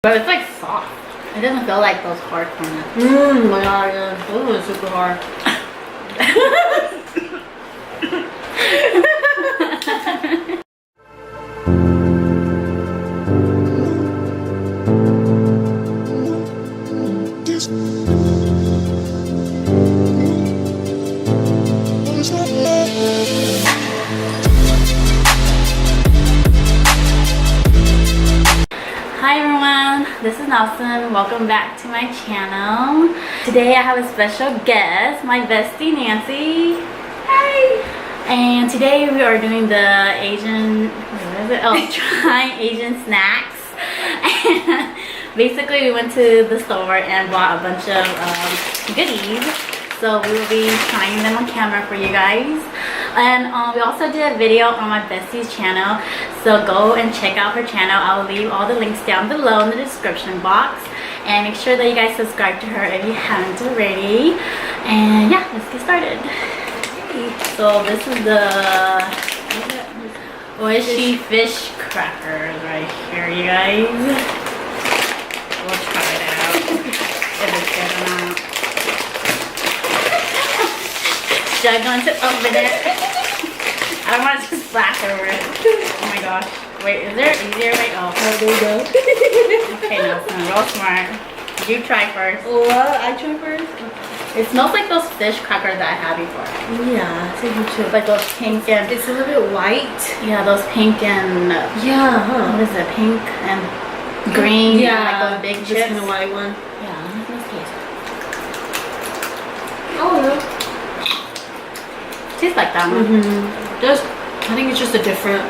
But it's like soft. It doesn't feel like those hard corn nuts. My god, yeah. Those ones are super hard. Hi everyone, this is Nelson. Welcome back to my channel. Today I have a special guest, my bestie Nancy. Hi! And today we are doing the Asian, what is it? Oh, trying Asian snacks. And basically we went to the store and bought a bunch of goodies. So we will be trying them on camera for you guys. And we also did a video on my bestie's channel, so go and check out her channel. I will leave all the links down below in the description box, and make sure that you guys subscribe to her if you haven't already. And yeah, let's get started. So this is the Oishi fish crackers right here, you guys. We'll try it out if it's good or not. Should I go into open it? I don't want to just splash over it. Oh my gosh. Wait, is there an easier way? Oh, there you go. Okay, Nelson, real smart. You try first. What? I try first? It smells like those fish crackers that I had before. Yeah, it's like you too. Like those pink and... It's a little bit white. Yeah, those pink and... Yeah, huh? What is it? Pink and green? Yeah, like those big this chips. kind of white one. Yeah, let's taste. Oh, yeah. Tastes like that one. Just, I think it's just a different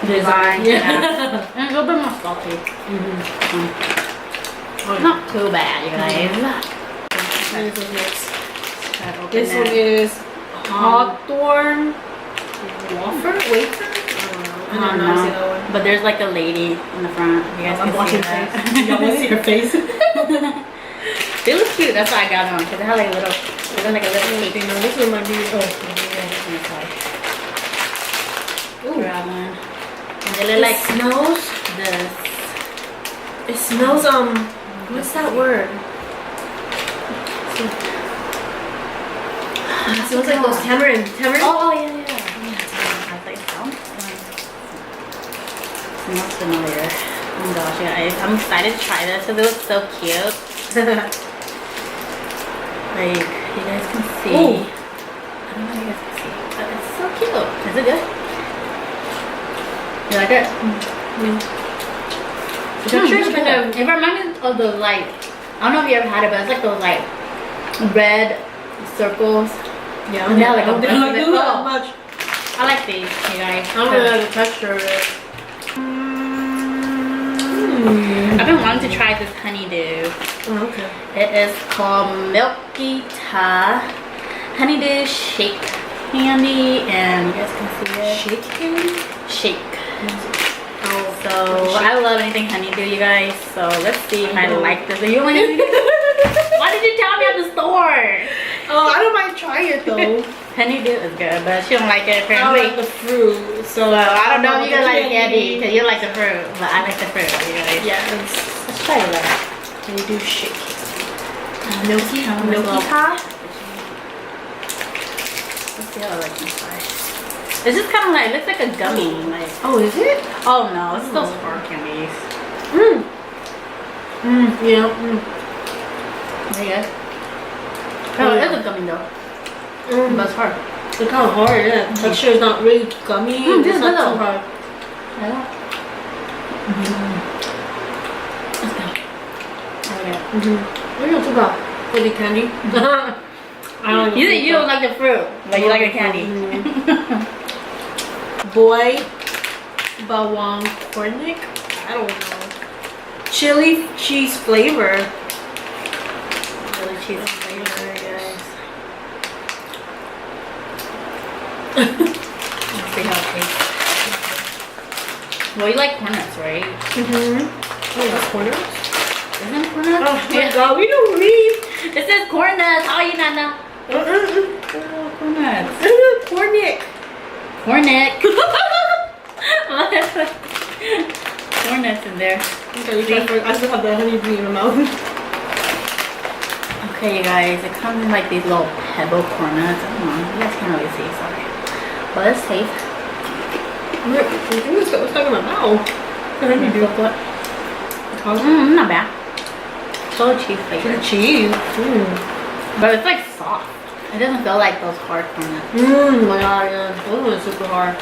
design. Yeah. And a little bit more salty. Not too bad, you guys. This one is hawthorn wafer? I don't know. See that one. But there's like a lady in the front. You guys can see that. You want to see her face? They look cute. That's why I got them, because they have like a little. They look like a little cake. No, this one might be. Oh, ooh. Grab one. And they look like smells. this. It smells what's that word? It smells like those tamarind. Oh yeah. I was like, sounds smells familiar. Oh my gosh, guys, I'm excited to try this because it looks so cute. Like, you guys can see. Ooh. I don't know if you guys can see, but it's so cute. Is it good? You like it? It reminds me of those, like, I don't know if you ever had it, but it's like those like red circles. Yeah, and they have like a bunch of it. not much. I like these, you guys. I don't really like the texture of it. I've been wanting to try this honeydew. Oh, okay. It is called Milky Ta Honeydew Shake Candy, and you guys can see it. Shake candy? Shake. Oh, so I love anything honeydew, you guys. So let's see if I like this. Are you like honeydew? Why did you tell me at the store? Oh, I don't mind trying it though. Honeydew is good, but she don't like it I apparently. don't like the fruit, so I don't know if you guys like candy because you like the fruit, but I like the fruit. You guys. Yeah, Let's try it. honeydew shake. Milky Ta? Let's see how I like this one. It's just kind of like, it looks like a gummy. Like, Oh, is it? oh no, it's those hard candies. Yeah. There you go. Oh, Oh, yeah. it is a gummy though. But it's hard. It's kind of hard, yeah. The texture is not really gummy. This It's is not good. too hard. Yeah. It's good. Oh yeah. What are you talking about? For the candy? I don't like the fruit, You don't like the fruit, but you like the candy. Boy bawang cornic? I don't know. Chili cheese flavor. Really cheesy flavor, guys. Let's see how it tastes. Well, you like corn nuts, right? Oh, that's corn nuts? Isn't it corn nuts? Oh my god, we don't read. It says corn nuts. How you not know? Corn nuts. Cornic. Corn neck. Corn nuts in there. Okay, you try first. I still have the honeybee in my mouth. Okay, you guys, it comes in like these little pebble corners. I don't know, you guys can't really see, sorry. But let's taste. What's stuck in my mouth? Not bad. So cheese flavor. Cheese. But it's like soft. It doesn't feel like those hard corners. My god, yeah. Those ones are super hard.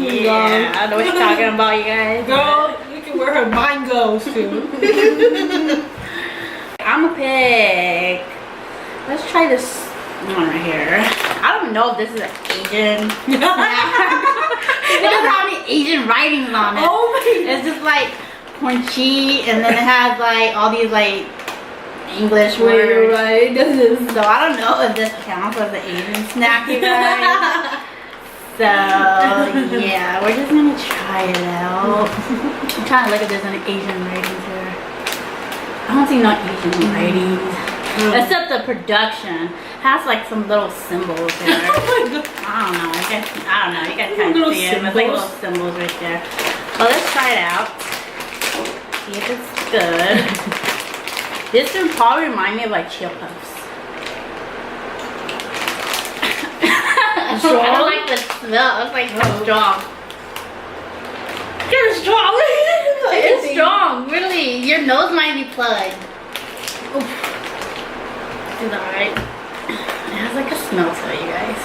Yeah, I know what you're talking about, you guys. Girl, you can where her mind goes to. I'm a pick. Let's try this one right here. I don't know if this is an Asian snack. It doesn't have any Asian writings on it. Oh my god. It's just like crunchy, and then it has like all these like English Wait, you're words. right. So I don't know if this counts as an Asian snack, you guys. So yeah, we're just gonna try it out. I'm trying to look if there's any Asian writings here. I don't see no Asian writings. Except the production has like some little symbols there. I don't know. I don't know. You guys can't see it. It's like little symbols right there. Well, let's try it out. See if it's good. This would probably remind me of like Cheeto Puffs. I don't like the smell. It's like so strong. It's strong. It's strong. Really. Your nose might be plugged. Oof. It's alright. It has like a smell to it, you guys.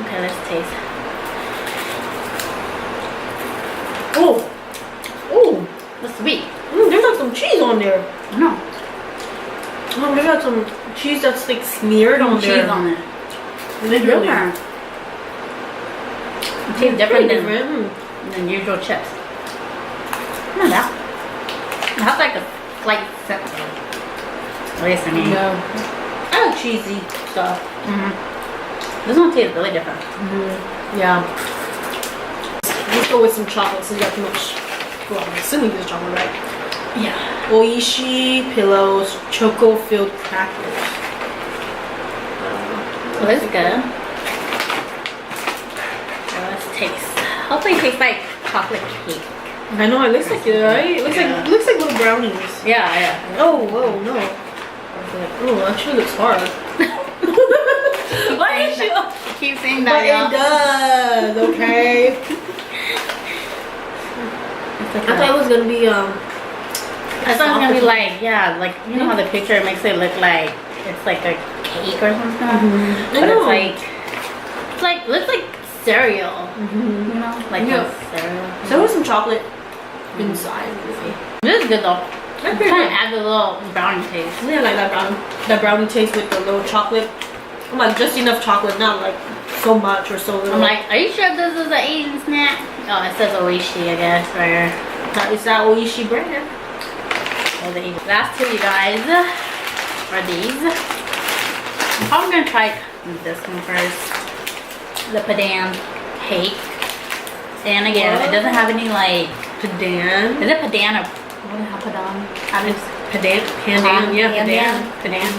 Okay, let's taste. Oh. Oh. It's sweet. There's like some cheese on there. No. Oh, there's like some cheese that's like smeared on there. Cheese on it. It's really It tastes different than usual chips. Not that. It has like a slight scent. At least I mean. Yeah. I like cheesy stuff. This one tastes really different. Yeah. Let's go with some chocolate since you got too much. Well, I'm assuming this is chocolate, right? Yeah. Oishi Pillows Choco Filled Crackers. Well, it's good. So let's taste. Hopefully it tastes like chocolate cake. I know, it looks like it, right? It looks like little brownies. Yeah. Oh, whoa, no. Oh, actually looks hard. Why is she? Keep saying But that, it does, okay? Like I thought it was gonna be I thought it was gonna be like, yeah, like you know how the picture makes it look like it's like a cake or something. But it's like looks like cereal. You know, like cereal. So there's some chocolate inside. This is good though. I'm trying to add the little brownie taste. Yeah, like that brownie taste with the little chocolate. I'm like just enough chocolate, not like so much or so little. I'm like, are you sure this is an Asian snack? Oh, it says Oishi, I guess, right here. It's that Oishi brand. Oh, the last two, you guys, are these. I'm probably gonna try this one first. The Padan cake. And again, it doesn't have any like Padan. Is it Padan or what is Padan? Padan. Yeah, Padan.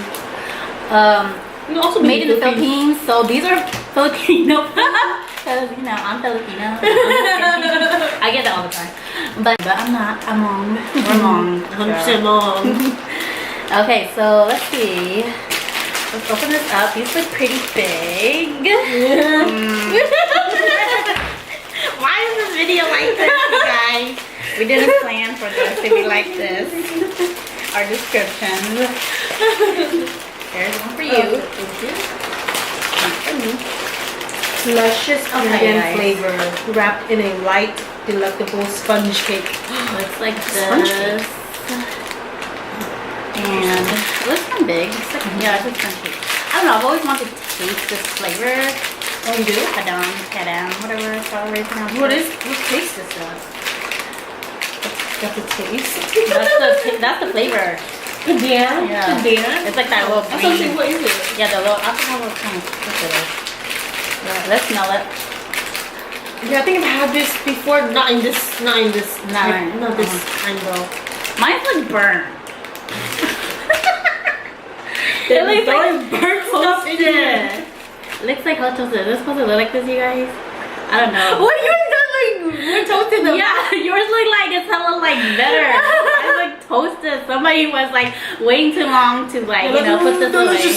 You can also made in the Philippines, so these are Filipino. Because you know I'm Filipino. I get that all the time, but I'm not. I'm Hmong. We're Hmong. 100% Hmong. Okay, so let's see. Let's open this up. These look pretty big. Why is this video like this, you guys? We didn't plan for this to be like this. Our descriptions. There's one for you. Luscious Indian flavor wrapped in a light, delectable sponge cake. Looks like this. Sponge cake. And it looks kind of big. It's like, yeah, it's like sponge cake. I don't know. I've always wanted to taste this flavor. Oh, you do? Padang, whatever it's called. What taste is that? That's the taste. That's the flavor. Padan? Yeah. Padan? It's like that little green. What is it? Yeah, the little. I forgot what kind of stuff it is. Yeah, let's smell it. Yeah, I think I've had this before. Not in this kind though. Mine's like burnt. It looks like burnt stuff in it. Looks like hot toasted. Is this supposed to look like this, you guys? I don't know. What yours does like we're toasting them. Yeah, yours look like it's hella like better. I like toasted. Somebody was like waiting too long to like put this away.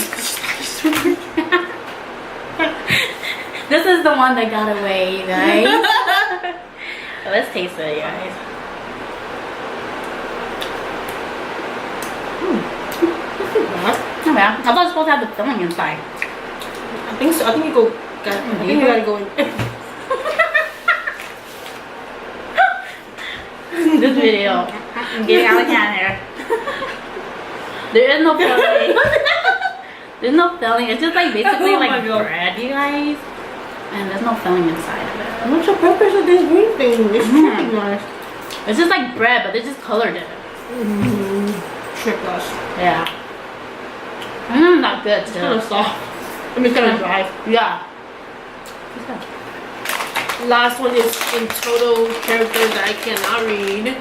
This is the one that got away, you guys. So let's taste it, you guys. Not bad. I thought it was supposed to have the filling inside. I think so. I think you go. I think you gotta go in. This video, I'm getting out of hand here. There is no filling. There's no filling. It's just like basically like bread, you guys. And there's no filling inside of it. What's the purpose of this green thing? It's really nice. It's just like bread, but they just colored it. Trick us. Yeah. Not good. It's kind of soft. I mean, it's kind of dry. Yeah. Last one is in total characters that I cannot read.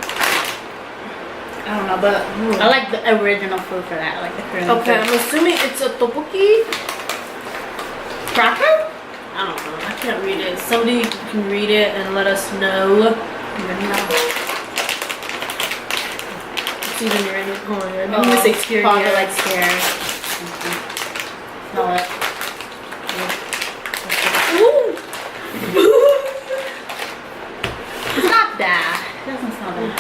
I don't know, but I like the original food for that. I like the Korean Okay, food. I'm assuming it's a tteokbokki. Cracker? I don't know. I can't read it. Somebody can read it and let us know. It's even in it. Oh my god. I'm gonna say exterior. Probably like stairs. Smell it. Ooh. It's not bad. It doesn't smell bad.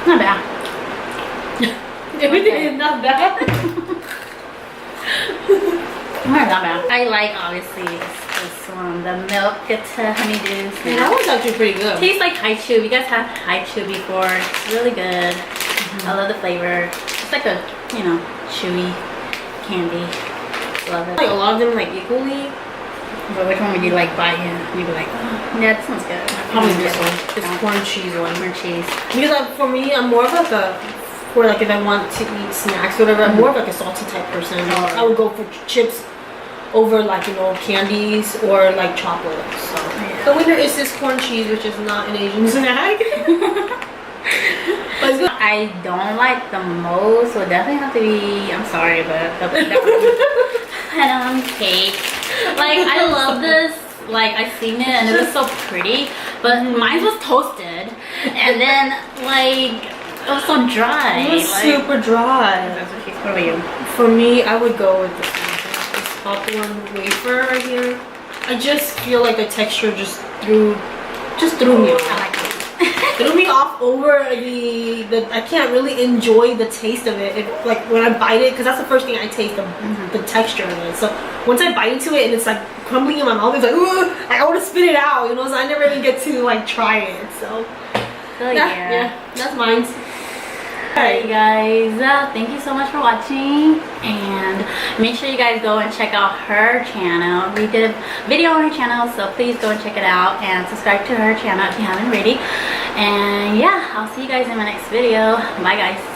Not bad. Everything is not bad. Not bad. I like obviously this one, the milk honeydew snack. Yeah, that one's actually pretty good. Tastes like haichu. You guys had haichu before. It's really good. I love the flavor. It's like a chewy candy. Love it. Like a lot of them like equally. But which one would you like buy in? You'd be like, oh, yeah, this one's good. Probably this one. This corn cheese one. Corn cheese. Because for me, I'm more of like for like if I want to eat snacks or whatever, I'm more of like a salty type person. I would go for chips over like candies or like chocolate. So the winner is this corn cheese, which is not an Asian snack. But it's good. I don't like the most, so it definitely have to be. I'm sorry, but the cake. Like I love this. Like I seen it and it was so pretty, but mine was toasted, and then like it was so dry. It was super dry. What about you? For me, I would go with this popcorn wafer right here. I just feel like the texture just threw me off. I like it. Threw me off over the I can't really enjoy the taste of it. Like when I bite it, because that's the first thing I taste, the texture of it. So once I bite into it and it's like crumbling in my mouth, it's like, ooh, I want to spit it out, so I never even get to like try it. So yeah, that's mine. Alright guys, thank you so much for watching, and make sure you guys go and check out her channel. We did a video on her channel, so please go and check it out and subscribe to her channel if you haven't already. And yeah, I'll see you guys in my next video. Bye guys.